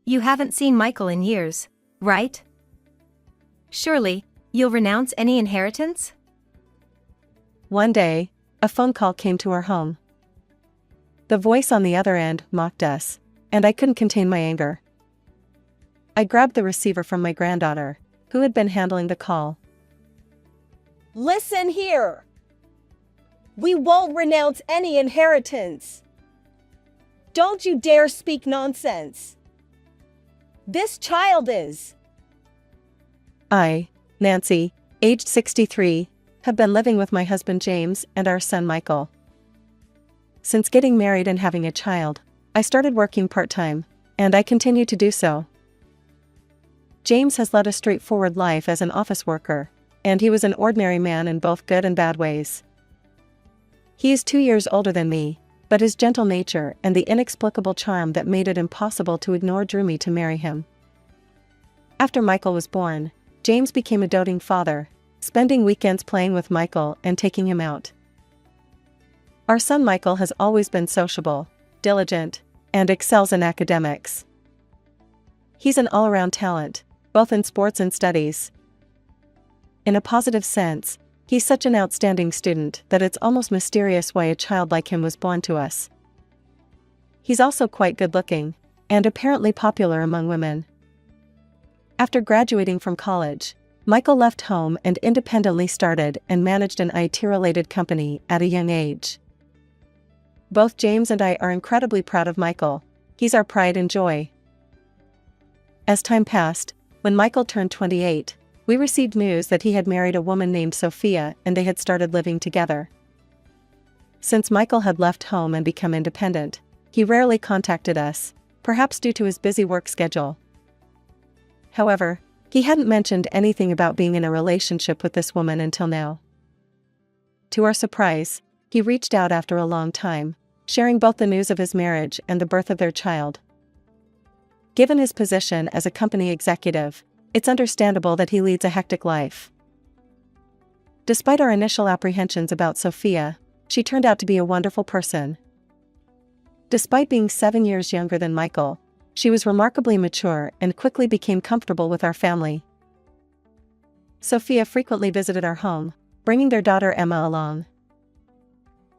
You haven't seen Michael in years, right? Surely, you'll renounce any inheritance? One day, a phone call came to our home. The voice on the other end mocked us, and I couldn't contain my anger. I grabbed the receiver from my granddaughter, who had been handling the call. Listen here. We won't renounce any inheritance. Don't you dare speak nonsense. This child is. I, Nancy, aged 63, have been living with my husband James and our son Michael. Since getting married and having a child, I started working part-time, and I continue to do so. James has led a straightforward life as an office worker, and he was an ordinary man in both good and bad ways. He is 2 years older than me, but his gentle nature and the inexplicable charm that made it impossible to ignore drew me to marry him. After Michael was born, James became a doting father, spending weekends playing with Michael and taking him out. Our son Michael has always been sociable, diligent, and excels in academics. He's an all-around talent, both in sports and studies. In a positive sense, he's such an outstanding student that it's almost mysterious why a child like him was born to us. He's also quite good-looking, and apparently popular among women. After graduating from college, Michael left home and independently started and managed an IT-related company at a young age. Both James and I are incredibly proud of Michael. He's our pride and joy. As time passed, when Michael turned 28, we received news that he had married a woman named Sophia and they had started living together. Since Michael had left home and become independent, he rarely contacted us, perhaps due to his busy work schedule. However, he hadn't mentioned anything about being in a relationship with this woman until now. To our surprise, he reached out after a long time, sharing both the news of his marriage and the birth of their child. Given his position as a company executive, it's understandable that he leads a hectic life. Despite our initial apprehensions about Sophia, she turned out to be a wonderful person. Despite being 7 years younger than Michael, she was remarkably mature and quickly became comfortable with our family. Sophia frequently visited our home, bringing their daughter Emma along.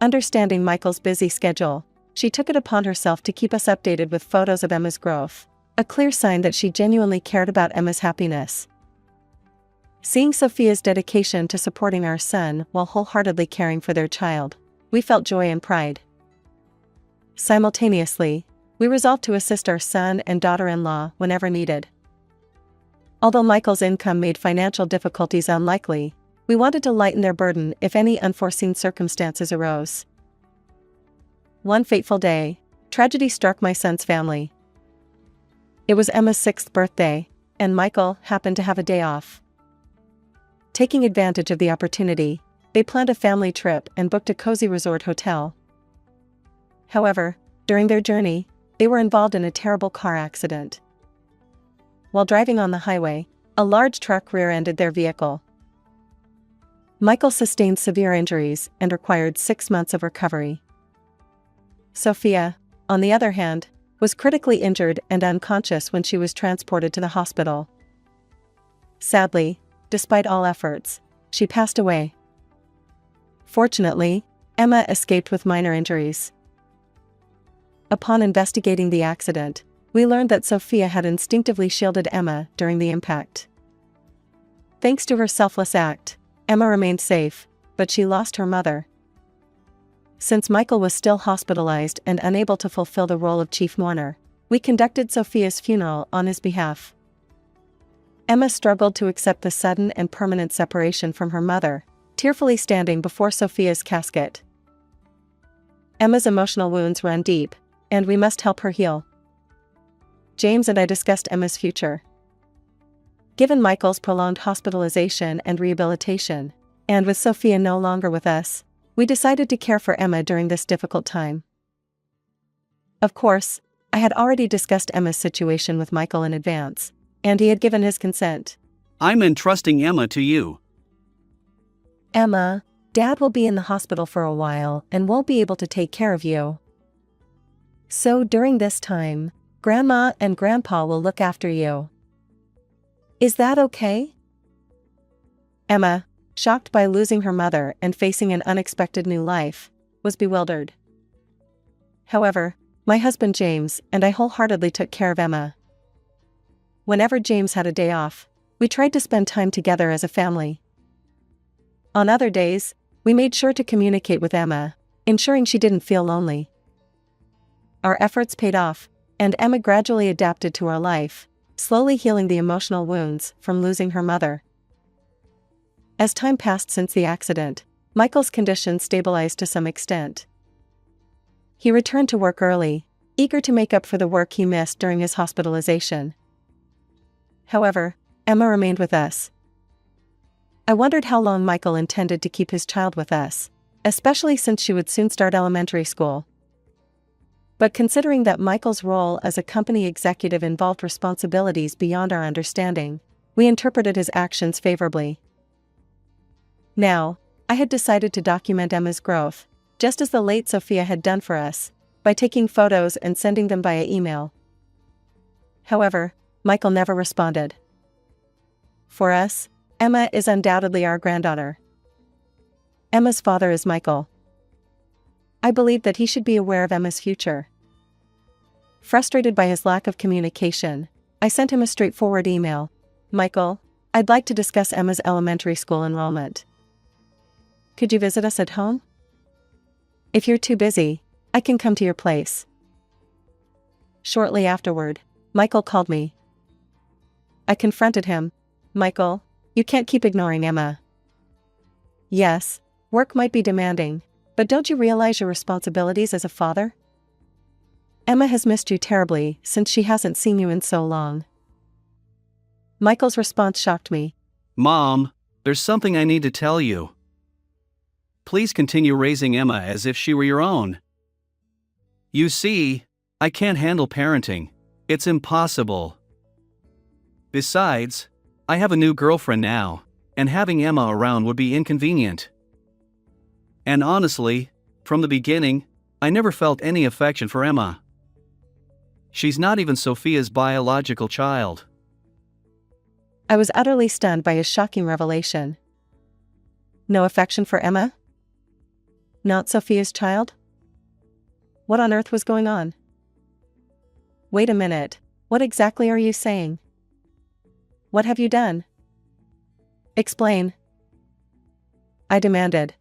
Understanding Michael's busy schedule, she took it upon herself to keep us updated with photos of Emma's growth, a clear sign that she genuinely cared about Emma's happiness. Seeing Sophia's dedication to supporting our son while wholeheartedly caring for their child, we felt joy and pride. Simultaneously, we resolved to assist our son and daughter-in-law whenever needed. Although Michael's income made financial difficulties unlikely, we wanted to lighten their burden if any unforeseen circumstances arose. One fateful day, tragedy struck my son's family. It was Emma's 6th birthday, and Michael happened to have a day off. Taking advantage of the opportunity, they planned a family trip and booked a cozy resort hotel. However, during their journey, they were involved in a terrible car accident. While driving on the highway, a large truck rear-ended their vehicle. Michael sustained severe injuries and required 6 months of recovery. Sophia, on the other hand, was critically injured and unconscious when she was transported to the hospital. Sadly, despite all efforts, she passed away. Fortunately, Emma escaped with minor injuries. Upon investigating the accident, we learned that Sophia had instinctively shielded Emma during the impact. Thanks to her selfless act, Emma remained safe, but she lost her mother. Since Michael was still hospitalized and unable to fulfill the role of chief mourner, we conducted Sophia's funeral on his behalf. Emma struggled to accept the sudden and permanent separation from her mother, tearfully standing before Sophia's casket. Emma's emotional wounds run deep, and we must help her heal. James and I discussed Emma's future. Given Michael's prolonged hospitalization and rehabilitation, and with Sophia no longer with us, we decided to care for Emma during this difficult time. Of course, I had already discussed Emma's situation with Michael in advance, and he had given his consent. I'm entrusting Emma to you. Emma, Dad will be in the hospital for a while and won't be able to take care of you. So during this time, Grandma and Grandpa will look after you. Is that okay? Emma, shocked by losing her mother and facing an unexpected new life, was bewildered. However, my husband James and I wholeheartedly took care of Emma. Whenever James had a day off, we tried to spend time together as a family. On other days, we made sure to communicate with Emma, ensuring she didn't feel lonely. Our efforts paid off, and Emma gradually adapted to our life, slowly healing the emotional wounds from losing her mother. As time passed since the accident, Michael's condition stabilized to some extent. He returned to work early, eager to make up for the work he missed during his hospitalization. However, Emma remained with us. I wondered how long Michael intended to keep his child with us, especially since she would soon start elementary school. But considering that Michael's role as a company executive involved responsibilities beyond our understanding, we interpreted his actions favorably. Now, I had decided to document Emma's growth, just as the late Sophia had done for us, by taking photos and sending them via email. However, Michael never responded. For us, Emma is undoubtedly our granddaughter. Emma's father is Michael. I believed that he should be aware of Emma's future. Frustrated by his lack of communication, I sent him a straightforward email. Michael, I'd like to discuss Emma's elementary school enrollment. Could you visit us at home? If you're too busy, I can come to your place. Shortly afterward, Michael called me. I confronted him. Michael, you can't keep ignoring Emma. Yes, work might be demanding, but don't you realize your responsibilities as a father? Emma has missed you terribly since she hasn't seen you in so long. Michael's response shocked me. Mom, there's something I need to tell you. Please continue raising Emma as if she were your own. You see, I can't handle parenting. It's impossible. Besides, I have a new girlfriend now, and having Emma around would be inconvenient. And honestly, from the beginning, I never felt any affection for Emma. She's not even Sophia's biological child. I was utterly stunned by his shocking revelation. No affection for Emma? Not Sophia's child? What on earth was going on? Wait a minute, what exactly are you saying? What have you done? Explain. I demanded.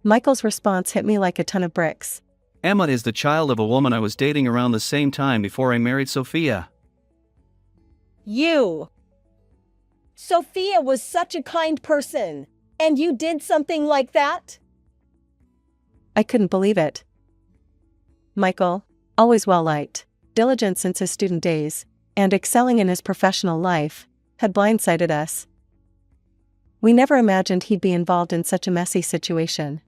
Michael's response hit me like a ton of bricks. Emma is the child of a woman I was dating around the same time before I married Sophia. You! Sophia was such a kind person, and you did something like that? I couldn't believe it. Michael, always well-liked, diligent since his student days, and excelling in his professional life, had blindsided us. We never imagined he'd be involved in such a messy situation.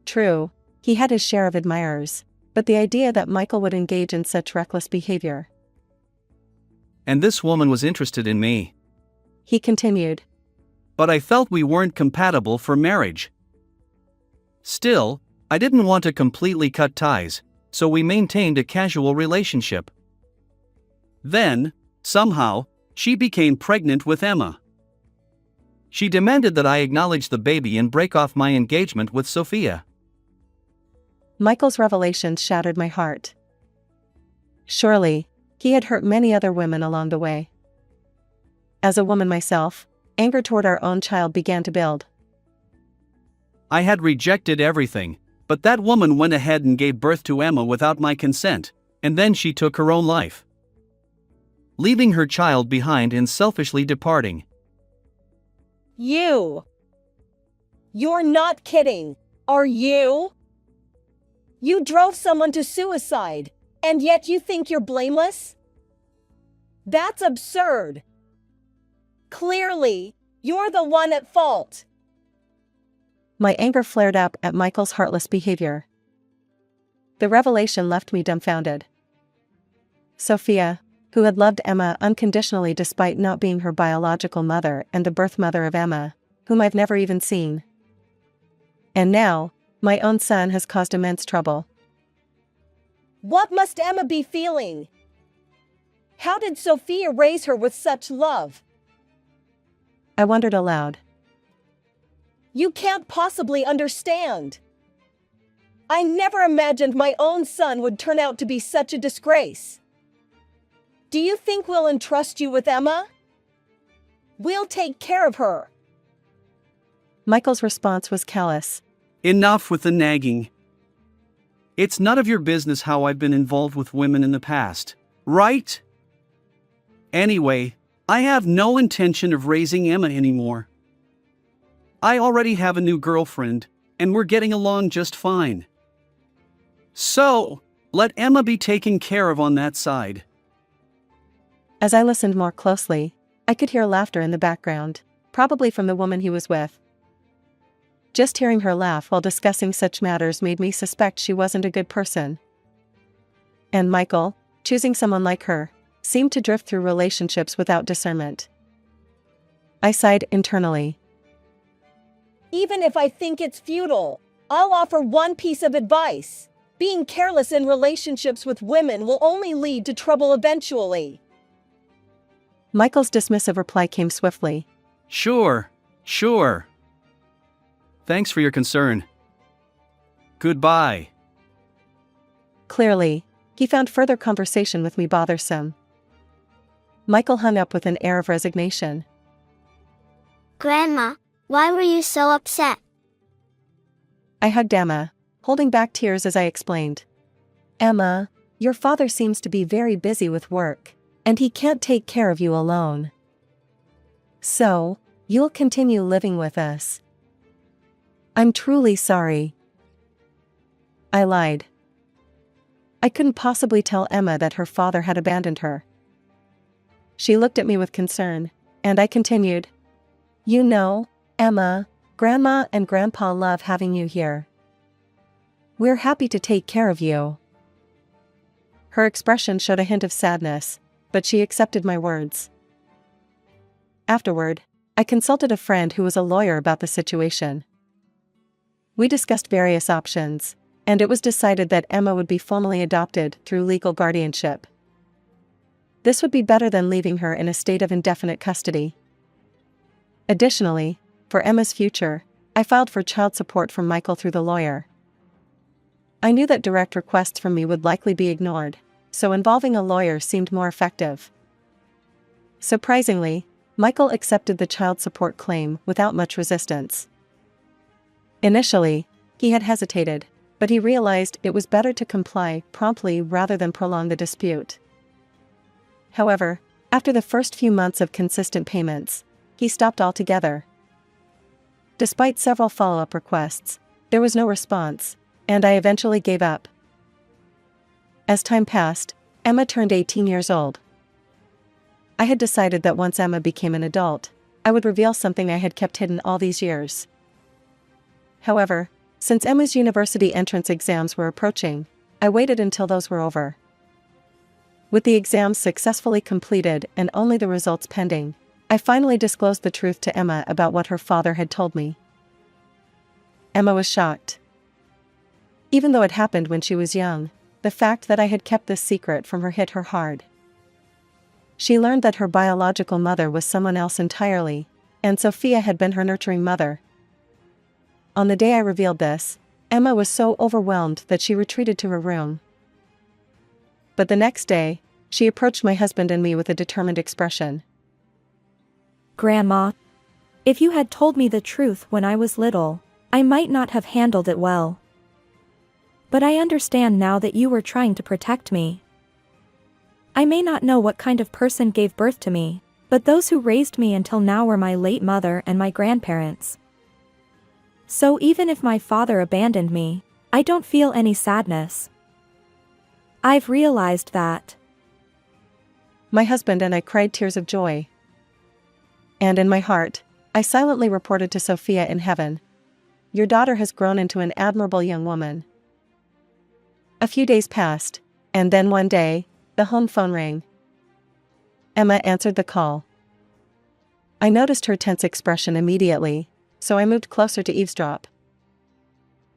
True, he had his share of admirers, but the idea that Michael would engage in such reckless behavior. And this woman was interested in me. He continued. But I felt we weren't compatible for marriage. Still, I didn't want to completely cut ties, so we maintained a casual relationship. Then, somehow, she became pregnant with Emma. She demanded that I acknowledge the baby and break off my engagement with Sophia. Michael's revelations shattered my heart. Surely, he had hurt many other women along the way. As a woman myself, anger toward our own child began to build. I had rejected everything, but that woman went ahead and gave birth to Emma without my consent, and then she took her own life, leaving her child behind and selfishly departing. You! You're not kidding, are you? You drove someone to suicide, and yet you think you're blameless? That's absurd. Clearly, you're the one at fault. My anger flared up at Michael's heartless behavior. The revelation left me dumbfounded. Sophia, who had loved Emma unconditionally despite not being her biological mother and the birth mother of Emma, whom I've never even seen. And now, my own son has caused immense trouble. What must Emma be feeling? How did Sophia raise her with such love? I wondered aloud. You can't possibly understand. I never imagined my own son would turn out to be such a disgrace. Do you think we'll entrust you with Emma? We'll take care of her. Michael's response was callous. Enough with the nagging. It's none of your business how I've been involved with women in the past, right? Anyway, I have no intention of raising Emma anymore. I already have a new girlfriend, and we're getting along just fine. So, let Emma be taken care of on that side. As I listened more closely, I could hear laughter in the background, probably from the woman he was with. Just hearing her laugh while discussing such matters made me suspect she wasn't a good person. And Michael, choosing someone like her, seemed to drift through relationships without discernment. I sighed internally. Even if I think it's futile, I'll offer one piece of advice. Being careless in relationships with women will only lead to trouble eventually. Michael's dismissive reply came swiftly. Sure. Thanks for your concern. Goodbye. Clearly, he found further conversation with me bothersome. Michael hung up with an air of resignation. Grandma, why were you so upset? I hugged Emma, holding back tears as I explained. Emma, your father seems to be very busy with work, and he can't take care of you alone. So, you'll continue living with us. I'm truly sorry. I lied. I couldn't possibly tell Emma that her father had abandoned her. She looked at me with concern, and I continued. You know, Emma, Grandma and Grandpa love having you here. We're happy to take care of you. Her expression showed a hint of sadness, but she accepted my words. Afterward, I consulted a friend who was a lawyer about the situation. We discussed various options, and it was decided that Emma would be formally adopted through legal guardianship. This would be better than leaving her in a state of indefinite custody. Additionally, for Emma's future, I filed for child support from Michael through the lawyer. I knew that direct requests from me would likely be ignored, so involving a lawyer seemed more effective. Surprisingly, Michael accepted the child support claim without much resistance. Initially, he had hesitated, but he realized it was better to comply promptly rather than prolong the dispute. However, after the first few months of consistent payments, he stopped altogether. Despite several follow-up requests, there was no response, and I eventually gave up. As time passed, Emma turned 18 years old. I had decided that once Emma became an adult, I would reveal something I had kept hidden all these years. However, since Emma's university entrance exams were approaching, I waited until those were over. With the exams successfully completed and only the results pending, I finally disclosed the truth to Emma about what her father had told me. Emma was shocked. Even though it happened when she was young, the fact that I had kept this secret from her hit her hard. She learned that her biological mother was someone else entirely, and Sophia had been her nurturing mother. On the day I revealed this, Emma was so overwhelmed that she retreated to her room. But the next day, she approached my husband and me with a determined expression. Grandma, if you had told me the truth when I was little, I might not have handled it well. But I understand now that you were trying to protect me. I may not know what kind of person gave birth to me, but those who raised me until now were my late mother and my grandparents. So even if my father abandoned me, I don't feel any sadness. I've realized that. My husband and I cried tears of joy. And in my heart, I silently reported to Sophia in heaven, "Your daughter has grown into an admirable young woman." A few days passed, and then one day, the home phone rang. Emma answered the call. I noticed her tense expression immediately, so I moved closer to eavesdrop.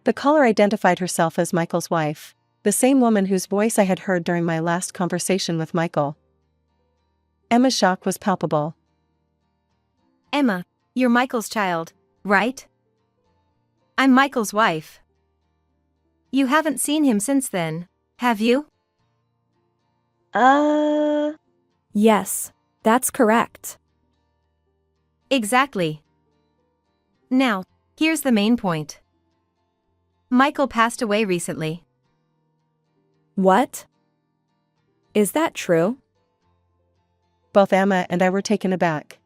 The caller identified herself as Michael's wife, The same woman whose voice I had heard during my last conversation with Michael. Emma's shock was palpable. Emma, you're Michael's child, right? I'm Michael's wife. You haven't seen him since then, have you? Yes, that's correct. Exactly. Now, here's the main point. Michael passed away recently. What? Is that true? Both Emma and I were taken aback.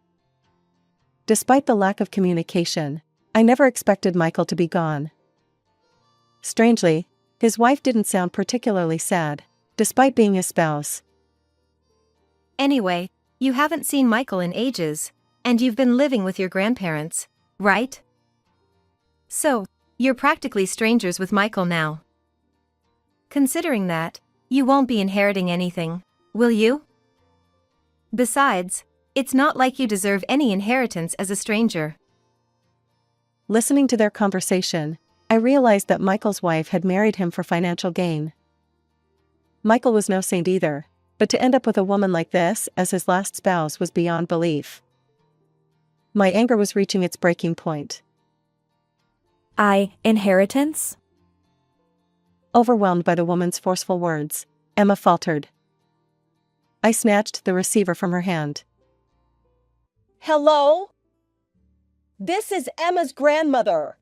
Despite the lack of communication, I never expected Michael to be gone. Strangely, his wife didn't sound particularly sad, despite being his spouse. Anyway, you haven't seen Michael in ages, and you've been living with your grandparents, right? So, you're practically strangers with Michael now. Considering that, you won't be inheriting anything, will you? Besides, it's not like you deserve any inheritance as a stranger. Listening to their conversation, I realized that Michael's wife had married him for financial gain. Michael was no saint either, but to end up with a woman like this as his last spouse was beyond belief. My anger was reaching its breaking point. Inheritance? Overwhelmed by the woman's forceful words, Emma faltered. I snatched the receiver from her hand. Hello? This is Emma's grandmother.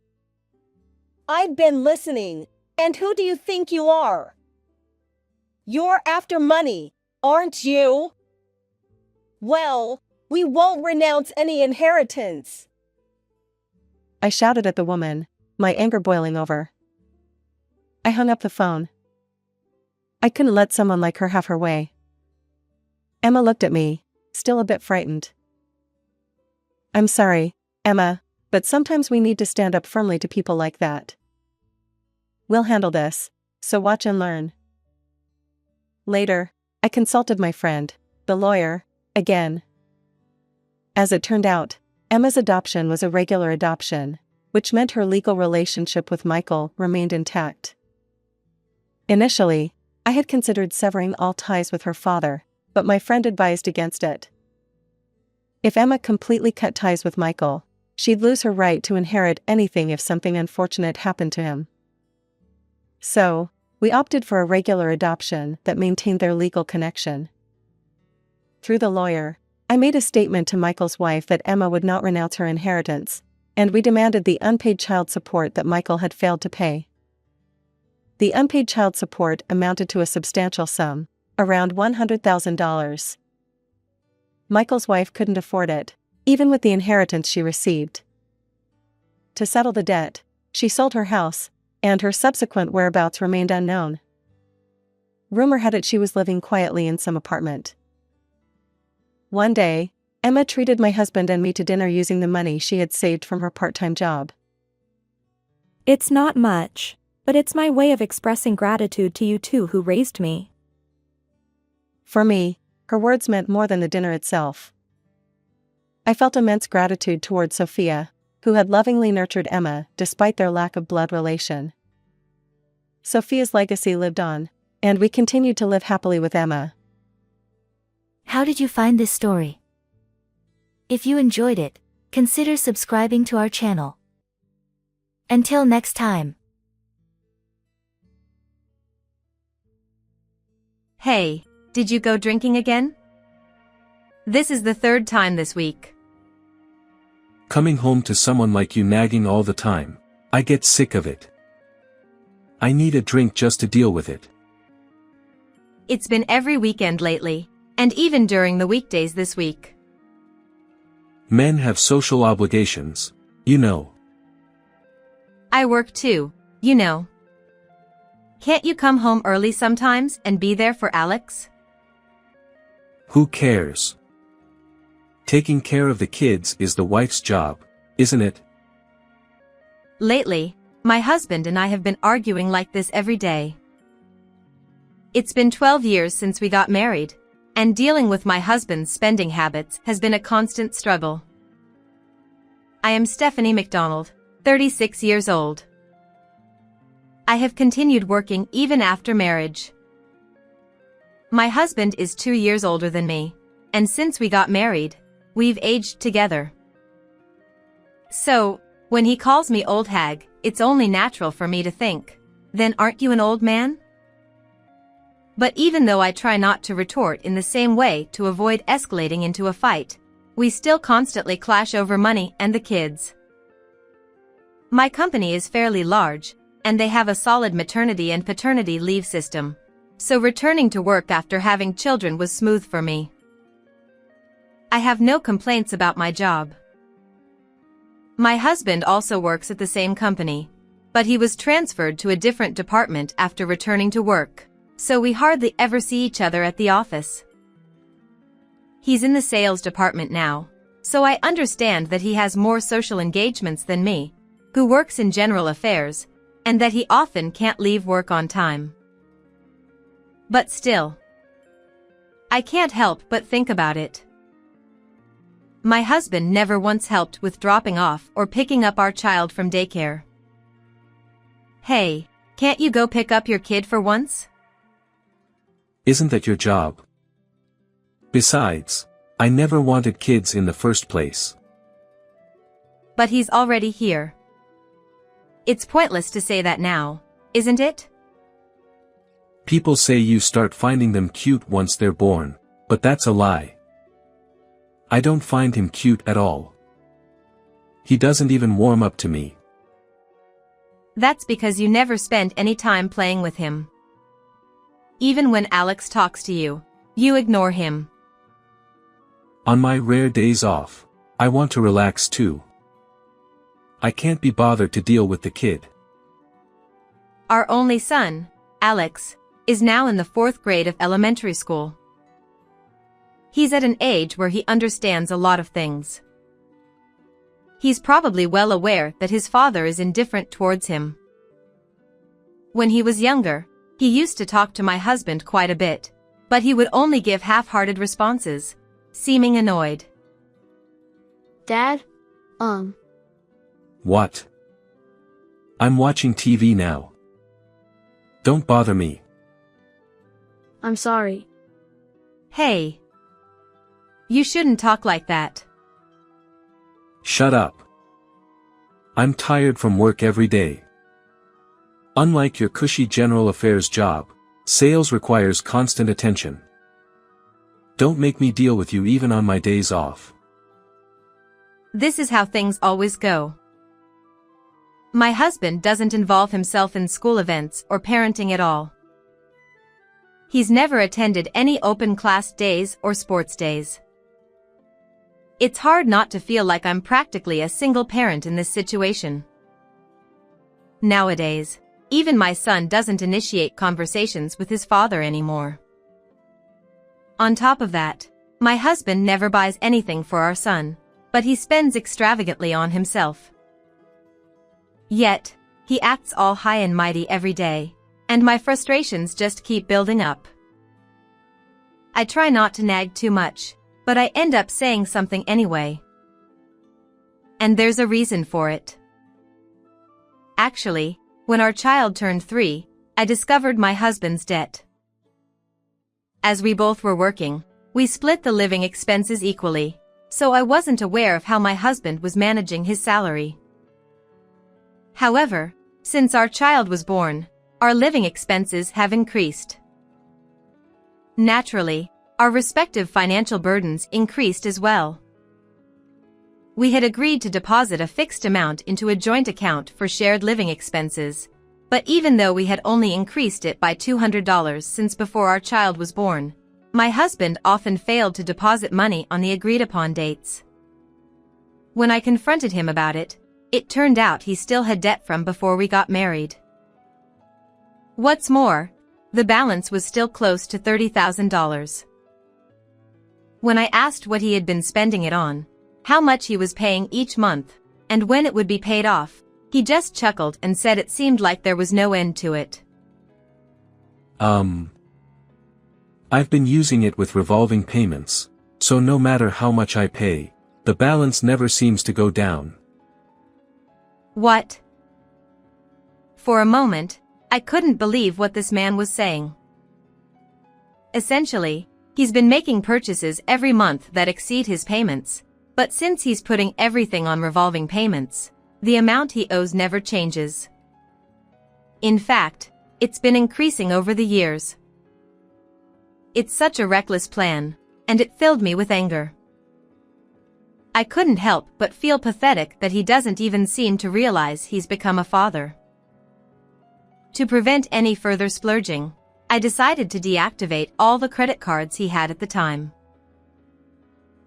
I've been listening, and who do you think you are? You're after money, aren't you? Well, we won't renounce any inheritance. I shouted at the woman, my anger boiling over. I hung up the phone. I couldn't let someone like her have her way. Emma looked at me, still a bit frightened. I'm sorry, Emma, but sometimes we need to stand up firmly to people like that. We'll handle this, so watch and learn. Later, I consulted my friend, the lawyer, again. As it turned out, Emma's adoption was a regular adoption, which meant her legal relationship with Michael remained intact. Initially, I had considered severing all ties with her father, but my friend advised against it. If Emma completely cut ties with Michael, she'd lose her right to inherit anything if something unfortunate happened to him. So, we opted for a regular adoption that maintained their legal connection. Through the lawyer, I made a statement to Michael's wife that Emma would not renounce her inheritance, and we demanded the unpaid child support that Michael had failed to pay. The unpaid child support amounted to a substantial sum, around $100,000. Michael's wife couldn't afford it, even with the inheritance she received. To settle the debt, she sold her house, and her subsequent whereabouts remained unknown. Rumor had it she was living quietly in some apartment. One day, Emma treated my husband and me to dinner using the money she had saved from her part-time job. It's not much, but it's my way of expressing gratitude to you two who raised me. For me, her words meant more than the dinner itself. I felt immense gratitude toward Sophia, who had lovingly nurtured Emma despite their lack of blood relation. Sophia's legacy lived on, and we continued to live happily with Emma. How did you find this story? If you enjoyed it, consider subscribing to our channel. Until next time. Hey, did you go drinking again? This is the third time this week. Coming home to someone like you nagging all the time, I get sick of it. I need a drink just to deal with it. It's been every weekend lately, and even during the weekdays this week. Men have social obligations, you know. I work too, you know. Can't you come home early sometimes and be there for Alex? Who cares? Taking care of the kids is the wife's job, isn't it? Lately, my husband and I have been arguing like this every day. It's been 12 years since we got married, and dealing with my husband's spending habits has been a constant struggle. I am Stephanie McDonald, 36 years old. I have continued working even after marriage. My husband is 2 years older than me, and since we got married, we've aged together. So, when he calls me old hag, it's only natural for me to think, then aren't you an old man? But even though I try not to retort in the same way to avoid escalating into a fight, we still constantly clash over money and the kids. My company is fairly large, and they have a solid maternity and paternity leave system, so returning to work after having children was smooth for me. I have no complaints about my job. My husband also works at the same company, but he was transferred to a different department after returning to work, so we hardly ever see each other at the office. He's in the sales department now, so I understand that he has more social engagements than me, who works in general affairs, and that he often can't leave work on time. But still, I can't help but think about it. My husband never once helped with dropping off or picking up our child from daycare. Hey, can't you go pick up your kid for once? Isn't that your job? Besides, I never wanted kids in the first place. But he's already here. It's pointless to say that now, isn't it? People say you start finding them cute once they're born, but that's a lie. I don't find him cute at all. He doesn't even warm up to me. That's because you never spend any time playing with him. Even when Alex talks to you, you ignore him. On my rare days off, I want to relax too. I can't be bothered to deal with the kid. Our only son, Alex, is now in the 4th grade of elementary school. He's at an age where he understands a lot of things. He's probably well aware that his father is indifferent towards him. When he was younger, he used to talk to my husband quite a bit, but he would only give half-hearted responses, seeming annoyed. Dad? What? I'm watching TV now. Don't bother me. I'm sorry. Hey. You shouldn't talk like that. Shut up. I'm tired from work every day. Unlike your cushy general affairs job, sales requires constant attention. Don't make me deal with you even on my days off. This is how things always go. My husband doesn't involve himself in school events or parenting at all. He's never attended any open class days or sports days. It's hard not to feel like I'm practically a single parent in this situation. Nowadays, even my son doesn't initiate conversations with his father anymore. On top of that, my husband never buys anything for our son, but he spends extravagantly on himself. Yet, he acts all high and mighty every day, and my frustrations just keep building up. I try not to nag too much, but I end up saying something anyway. And there's a reason for it. Actually, when our child turned 3, I discovered my husband's debt. As we both were working, we split the living expenses equally, so I wasn't aware of how my husband was managing his salary. However, since our child was born, our living expenses have increased. Naturally, our respective financial burdens increased as well. We had agreed to deposit a fixed amount into a joint account for shared living expenses, but even though we had only increased it by $200 since before our child was born, my husband often failed to deposit money on the agreed-upon dates. When I confronted him about it, it turned out he still had debt from before we got married. What's more, the balance was still close to $30,000. When I asked what he had been spending it on, how much he was paying each month, and when it would be paid off, he just chuckled and said it seemed like there was no end to it. I've been using it with revolving payments, so no matter how much I pay, the balance never seems to go down. What? For a moment, I couldn't believe what this man was saying. Essentially, he's been making purchases every month that exceed his payments, but since he's putting everything on revolving payments, the amount he owes never changes. In fact, it's been increasing over the years. It's such a reckless plan, and it filled me with anger. I couldn't help but feel pathetic that he doesn't even seem to realize he's become a father. To prevent any further splurging, I decided to deactivate all the credit cards he had at the time.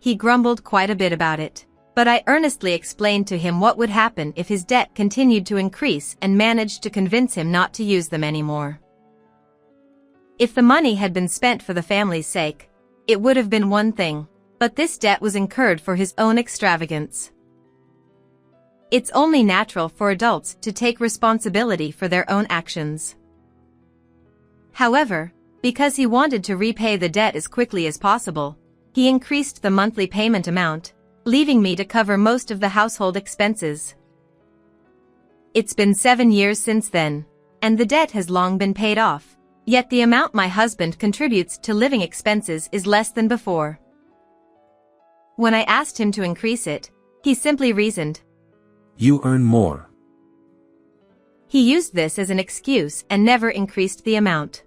He grumbled quite a bit about it, but I earnestly explained to him what would happen if his debt continued to increase and managed to convince him not to use them anymore. If the money had been spent for the family's sake, it would have been one thing, but this debt was incurred for his own extravagance. It's only natural for adults to take responsibility for their own actions. However, because he wanted to repay the debt as quickly as possible, he increased the monthly payment amount, leaving me to cover most of the household expenses. It's been 7 years since then, and the debt has long been paid off, yet the amount my husband contributes to living expenses is less than before. When I asked him to increase it, he simply reasoned. You earn more. He used this as an excuse and never increased the amount.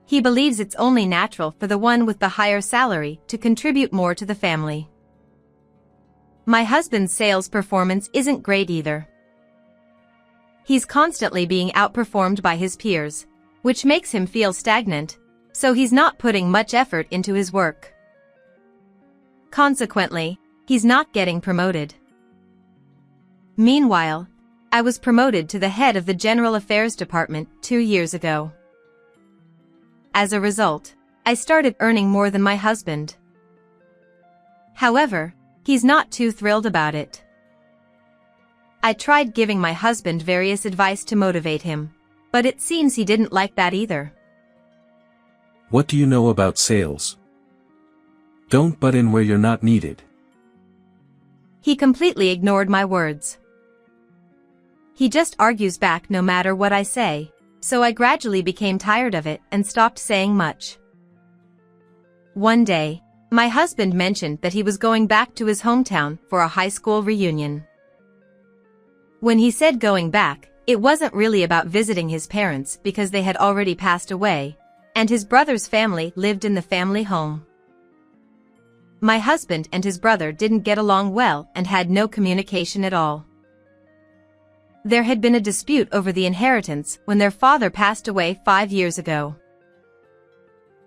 He believes it's only natural for the one with the higher salary to contribute more to the family. My husband's sales performance isn't great either. He's constantly being outperformed by his peers, which makes him feel stagnant, so he's not putting much effort into his work. Consequently, he's not getting promoted. Meanwhile, I was promoted to the head of the General Affairs Department 2 years ago. As a result, I started earning more than my husband. However, he's not too thrilled about it. I tried giving my husband various advice to motivate him, but it seems he didn't like that either. What do you know about sales? Don't butt in where you're not needed. He completely ignored my words. He just argues back no matter what I say, so I gradually became tired of it and stopped saying much. One day, my husband mentioned that he was going back to his hometown for a high school reunion. When he said going back, it wasn't really about visiting his parents because they had already passed away, and his brother's family lived in the family home. My husband and his brother didn't get along well and had no communication at all. There had been a dispute over the inheritance when their father passed away 5 years ago.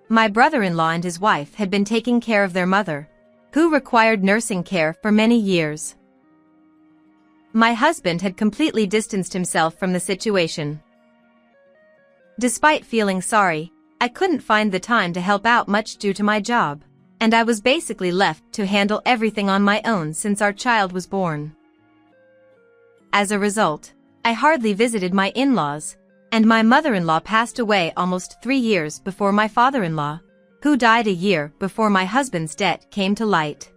My brother-in-law and his wife had been taking care of their mother, who required nursing care for many years. My husband had completely distanced himself from the situation. Despite feeling sorry, I couldn't find the time to help out much due to my job, and I was basically left to handle everything on my own since our child was born. As a result, I hardly visited my in-laws, and my mother-in-law passed away almost 3 years before my father-in-law, who died a year before my husband's debt came to light.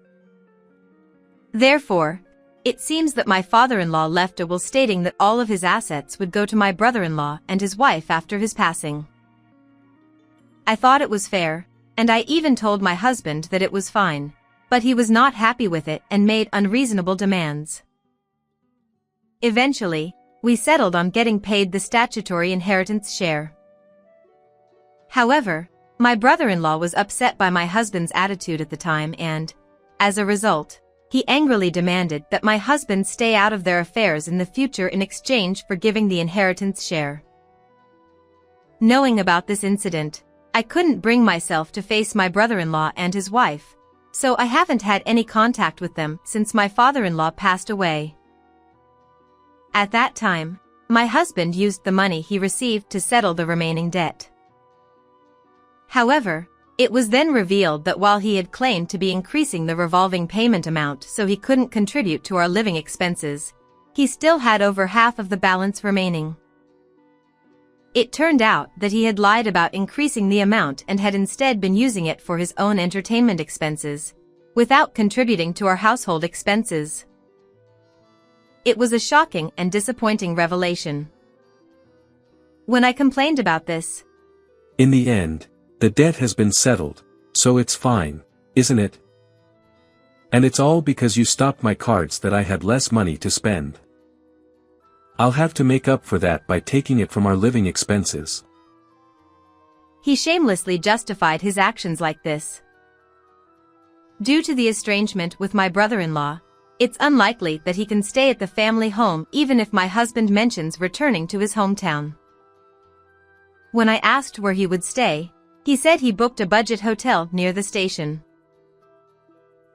Therefore, it seems that my father-in-law left a will stating that all of his assets would go to my brother-in-law and his wife after his passing. I thought it was fair, and I even told my husband that it was fine, but he was not happy with it and made unreasonable demands. Eventually, we settled on getting paid the statutory inheritance share. However, my brother-in-law was upset by my husband's attitude at the time and, as a result, he angrily demanded that my husband stay out of their affairs in the future in exchange for giving the inheritance share. Knowing about this incident, I couldn't bring myself to face my brother-in-law and his wife, so I haven't had any contact with them since my father-in-law passed away. At that time, my husband used the money he received to settle the remaining debt. However, it was then revealed that while he had claimed to be increasing the revolving payment amount so he couldn't contribute to our living expenses, he still had over half of the balance remaining. It turned out that he had lied about increasing the amount and had instead been using it for his own entertainment expenses, without contributing to our household expenses. It was a shocking and disappointing revelation. when I complained about this. In the end, the debt has been settled, so it's fine, isn't it? And it's all because you stopped my cards that I had less money to spend. I'll have to make up for that by taking it from our living expenses. He shamelessly justified his actions like this. Due to the estrangement with my brother-in-law, it's unlikely that he can stay at the family home even if my husband mentions returning to his hometown. When I asked where he would stay, he said he booked a budget hotel near the station.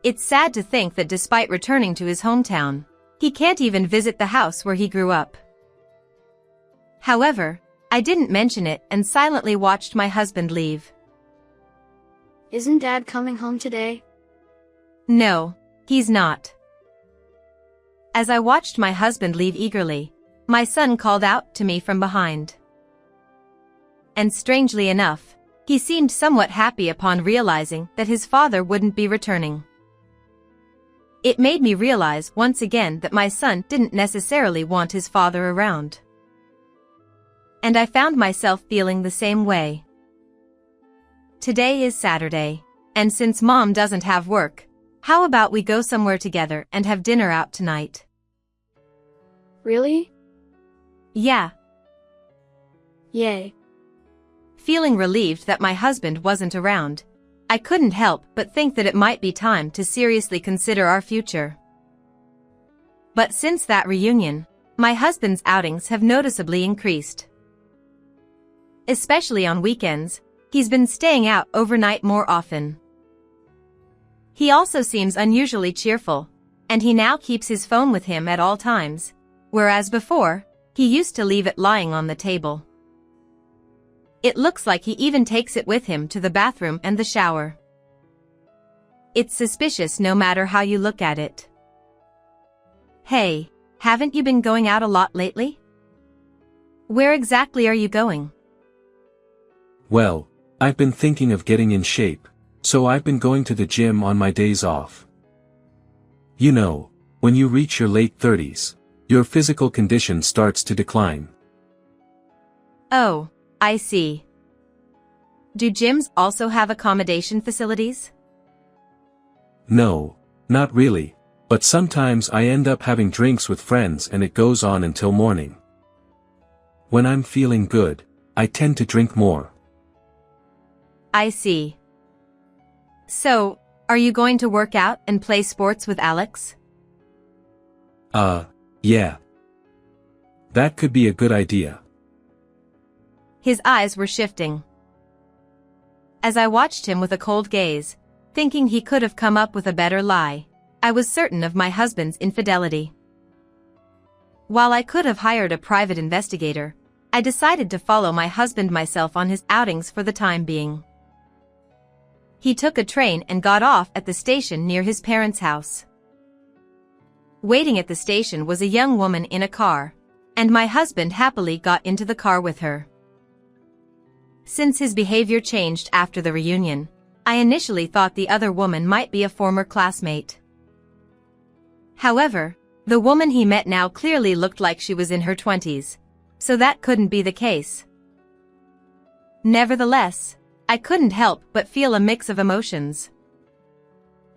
It's sad to think that despite returning to his hometown, he can't even visit the house where he grew up. However, I didn't mention it and silently watched my husband leave. Isn't Dad coming home today? No, he's not. As I watched my husband leave eagerly, my son called out to me from behind. And strangely enough, he seemed somewhat happy upon realizing that his father wouldn't be returning. It made me realize once again that my son didn't necessarily want his father around. And I found myself feeling the same way. Today is Saturday, and since Mom doesn't have work, how about we go somewhere together and have dinner out tonight? Really? Yeah. Yay. Feeling relieved that my husband wasn't around, I couldn't help but think that it might be time to seriously consider our future. But since that reunion, my husband's outings have noticeably increased. Especially on weekends, he's been staying out overnight more often. He also seems unusually cheerful, and he now keeps his phone with him at all times, whereas before, he used to leave it lying on the table. It looks like he even takes it with him to the bathroom and the shower. It's suspicious no matter how you look at it. Hey, haven't you been going out a lot lately? Where exactly are you going? Well, I've been thinking of getting in shape, so I've been going to the gym on my days off. You know, when you reach your late 30s, your physical condition starts to decline. Oh, I see. Do gyms also have accommodation facilities? No, not really, but sometimes I end up having drinks with friends and it goes on until morning. When I'm feeling good, I tend to drink more. I see. So, are you going to work out and play sports with Alex? Yeah. That could be a good idea. His eyes were shifting. As I watched him with a cold gaze, thinking he could have come up with a better lie, I was certain of my husband's infidelity. While I could have hired a private investigator, I decided to follow my husband myself on his outings for the time being. He took a train and got off at the station near his parents' house. Waiting at the station was a young woman in a car, and my husband happily got into the car with her. Since his behavior changed after the reunion, I initially thought the other woman might be a former classmate. However, the woman he met now clearly looked like she was in her 20s, so that couldn't be the case. Nevertheless, I couldn't help but feel a mix of emotions.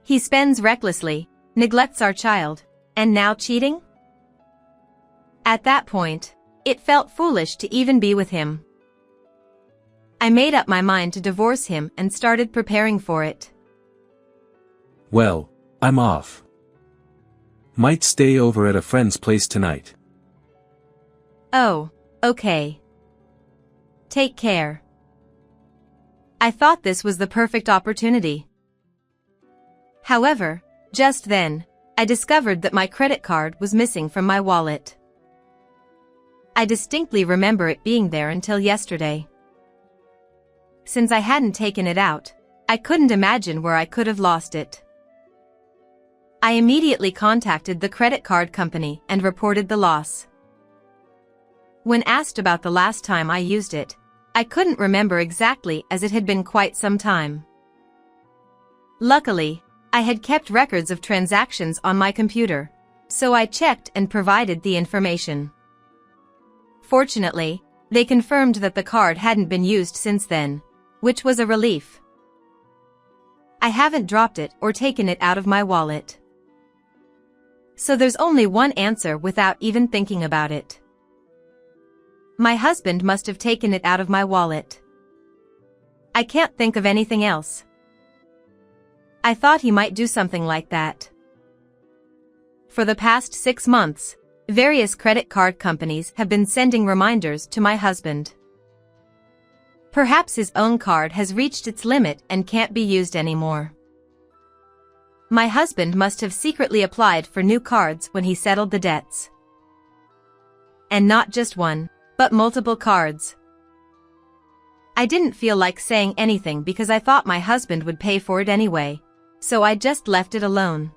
He spends recklessly, neglects our child, and now cheating? At that point, it felt foolish to even be with him. I made up my mind to divorce him and started preparing for it. Well, I'm off. Might stay over at a friend's place tonight. Oh, okay. Take care. I thought this was the perfect opportunity. However, just then, I discovered that my credit card was missing from my wallet. I distinctly remember it being there until yesterday. Since I hadn't taken it out, I couldn't imagine where I could have lost it. I immediately contacted the credit card company and reported the loss. When asked about the last time I used it, I couldn't remember exactly as it had been quite some time. Luckily, I had kept records of transactions on my computer, so I checked and provided the information. Fortunately, They confirmed that the card hadn't been used since then, which was a relief. I haven't dropped it or taken it out of my wallet. So there's only one answer without even thinking about it. My husband must have taken it out of my wallet. I can't think of anything else. I thought he might do something like that. For the past 6 months, various credit card companies have been sending reminders to my husband. Perhaps his own card has reached its limit and can't be used anymore. My husband must have secretly applied for new cards when he settled the debts. And not just one, but multiple cards. I didn't feel like saying anything because I thought my husband would pay for it anyway, so I just left it alone.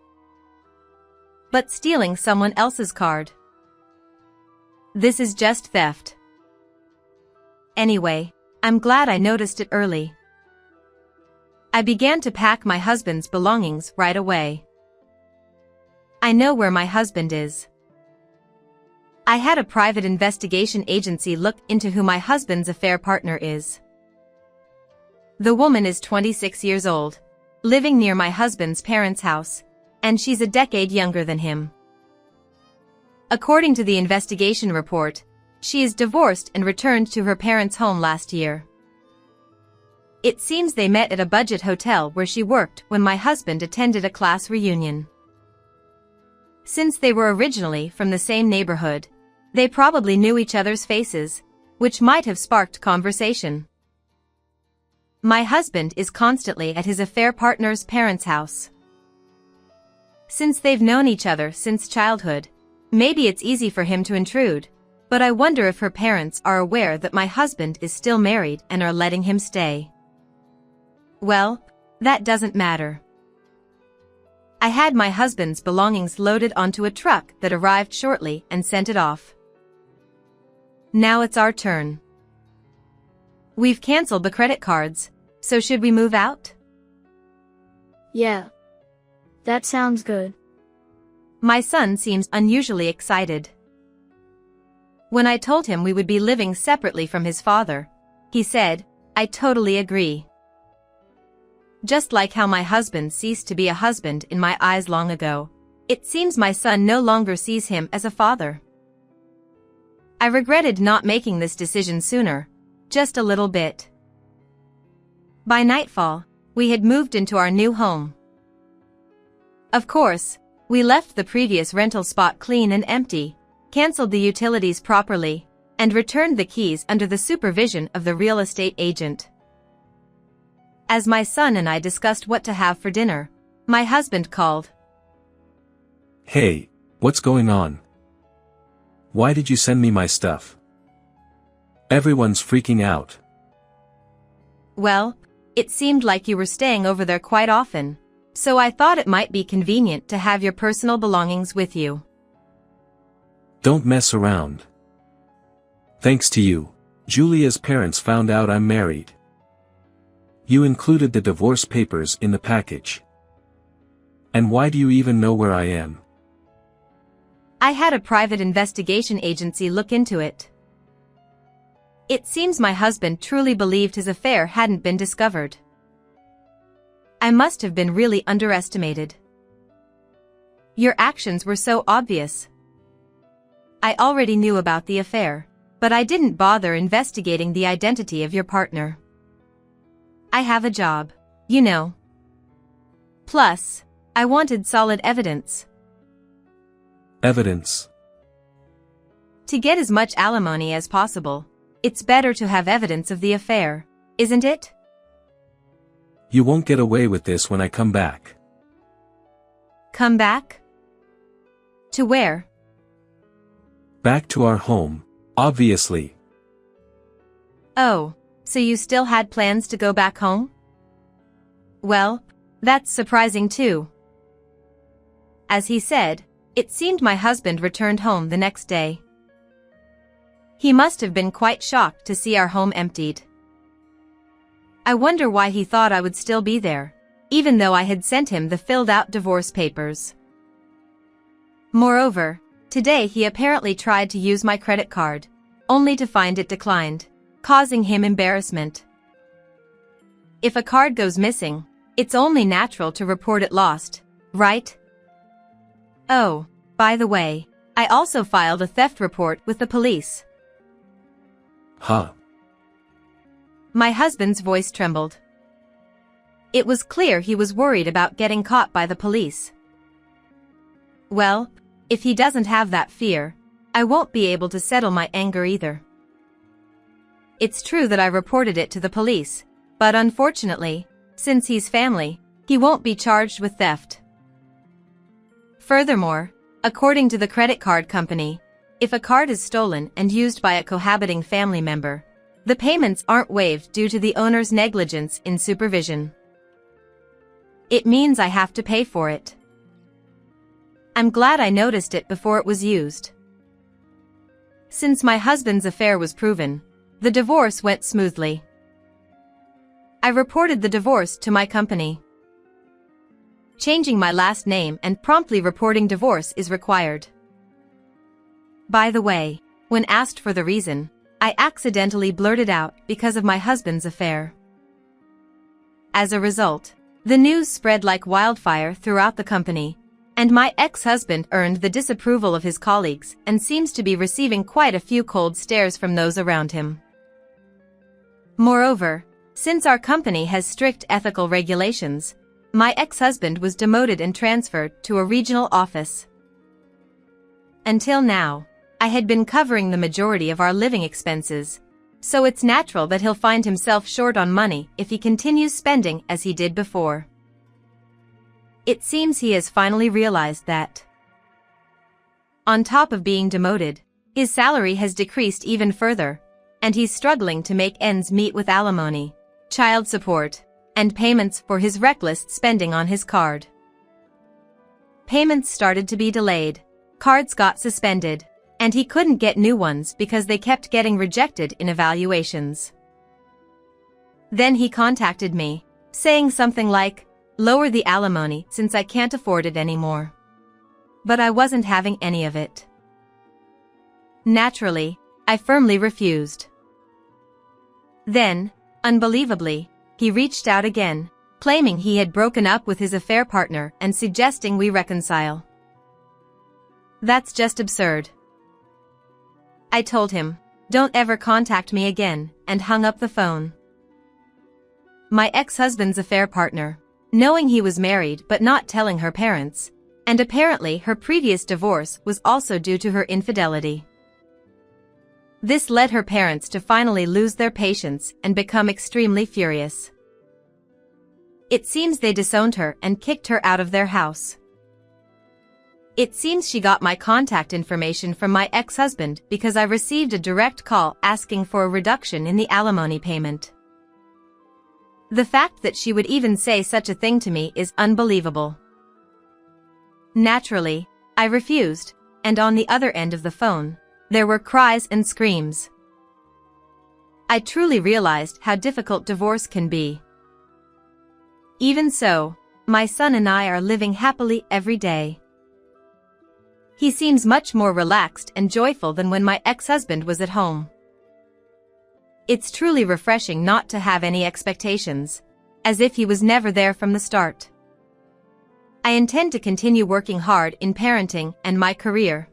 But stealing someone else's card. This is just theft. Anyway, I'm glad I noticed it early. I began to pack my husband's belongings right away. I know where my husband is. I had a private investigation agency look into who my husband's affair partner is. The woman is 26 years old, living near my husband's parents' house, and she's a decade younger than him. According to the investigation report, she is divorced and returned to her parents' home last year. It seems they met at a budget hotel where she worked when my husband attended a class reunion. Since they were originally from the same neighborhood, they probably knew each other's faces, which might have sparked conversation. My husband is constantly at his affair partner's parents' house. Since they've known each other since childhood, maybe it's easy for him to intrude, but I wonder if her parents are aware that my husband is still married and are letting him stay. Well, that doesn't matter. I had my husband's belongings loaded onto a truck that arrived shortly and sent it off. Now it's our turn. We've canceled the credit cards, so should we move out? Yeah. That sounds good. My son seems unusually excited. When I told him we would be living separately from his father, he said, "I totally agree." Just like how my husband ceased to be a husband in my eyes long ago, it seems my son no longer sees him as a father. I regretted not making this decision sooner, just a little bit. By nightfall, we had moved into our new home. Of course, we left the previous rental spot clean and empty, canceled the utilities properly, and returned the keys under the supervision of the real estate agent. As my son and I discussed what to have for dinner, my husband called. Hey, what's going on? Why did you send me my stuff? Everyone's freaking out. Well, it seemed like you were staying over there quite often, so I thought it might be convenient to have your personal belongings with you. Don't mess around. Thanks to you, Julia's parents found out I'm married. You included the divorce papers in the package. And why do you even know where I am? I had a private investigation agency look into it. It seems my husband truly believed his affair hadn't been discovered. I must have been really underestimated. Your actions were so obvious. I already knew about the affair, but I didn't bother investigating the identity of your partner. I have a job, you know. Plus, I wanted solid evidence. Evidence? To get as much alimony as possible, it's better to have evidence of the affair, isn't it? You won't get away with this when I come back. Come back? To where? Back to our home, obviously. Oh, so you still had plans to go back home? Well, that's surprising too. As he said, it seemed my husband returned home the next day. He must have been quite shocked to see our home emptied. I wonder why he thought I would still be there, even though I had sent him the filled-out divorce papers. Moreover, today he apparently tried to use my credit card, only to find it declined, causing him embarrassment. If a card goes missing, it's only natural to report it lost, right? Oh, by the way, I also filed a theft report with the police. Huh? My husband's voice trembled. It was clear he was worried about getting caught by the police. Well, if he doesn't have that fear, I won't be able to settle my anger either. It's true that I reported it to the police, but unfortunately, since he's family, he won't be charged with theft. Furthermore, according to the credit card company, if a card is stolen and used by a cohabiting family member, the payments aren't waived due to the owner's negligence in supervision. It means I have to pay for it. I'm glad I noticed it before it was used. Since my husband's affair was proven, the divorce went smoothly. I reported the divorce to my company. Changing my last name and promptly reporting divorce is required. By the way, when asked for the reason, I accidentally blurted out because of my husband's affair. As a result, the news spread like wildfire throughout the company, and my ex-husband earned the disapproval of his colleagues and seems to be receiving quite a few cold stares from those around him. Moreover, since our company has strict ethical regulations, my ex-husband was demoted and transferred to a regional office. Until now, I had been covering the majority of our living expenses, so it's natural that he'll find himself short on money if he continues spending as he did before. It seems he has finally realized that. On top of being demoted, his salary has decreased even further, and he's struggling to make ends meet with alimony, child support, and payments for his reckless spending on his card. Payments started to be delayed, cards got suspended, and he couldn't get new ones because they kept getting rejected in evaluations. Then he contacted me, saying something like, "Lower the alimony since I can't afford it anymore." But I wasn't having any of it. Naturally, I firmly refused. Then, unbelievably, he reached out again, claiming he had broken up with his affair partner and suggesting we reconcile. That's just absurd. I told him, "Don't ever contact me again," and hung up the phone. My ex-husband's affair partner, knowing he was married but not telling her parents, and apparently her previous divorce was also due to her infidelity. This led her parents to finally lose their patience and become extremely furious. It seems they disowned her and kicked her out of their house. It seems she got my contact information from my ex-husband because I received a direct call asking for a reduction in the alimony payment. The fact that she would even say such a thing to me is unbelievable. Naturally, I refused, and on the other end of the phone, there were cries and screams. I truly realized how difficult divorce can be. Even so, my son and I are living happily every day. He seems much more relaxed and joyful than when my ex-husband was at home. It's truly refreshing not to have any expectations, as if he was never there from the start. I intend to continue working hard in parenting and my career.